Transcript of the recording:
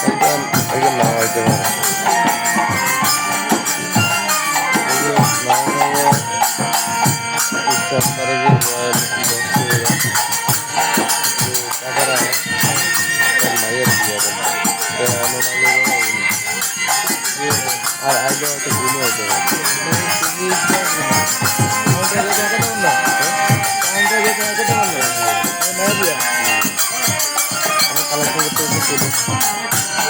একজন একজন না হইতে পারে এই যে নয় বিশ্বাস করে যে রয়্যাল বস্তুরা যে টাকারা তার মায়ের বিয়ে করবে এমন আগে জানাইনি যে আর আগে হয়তো ভুল হইতে পারে হ্যাঁ হুম আমি কালেকশন করতে করতে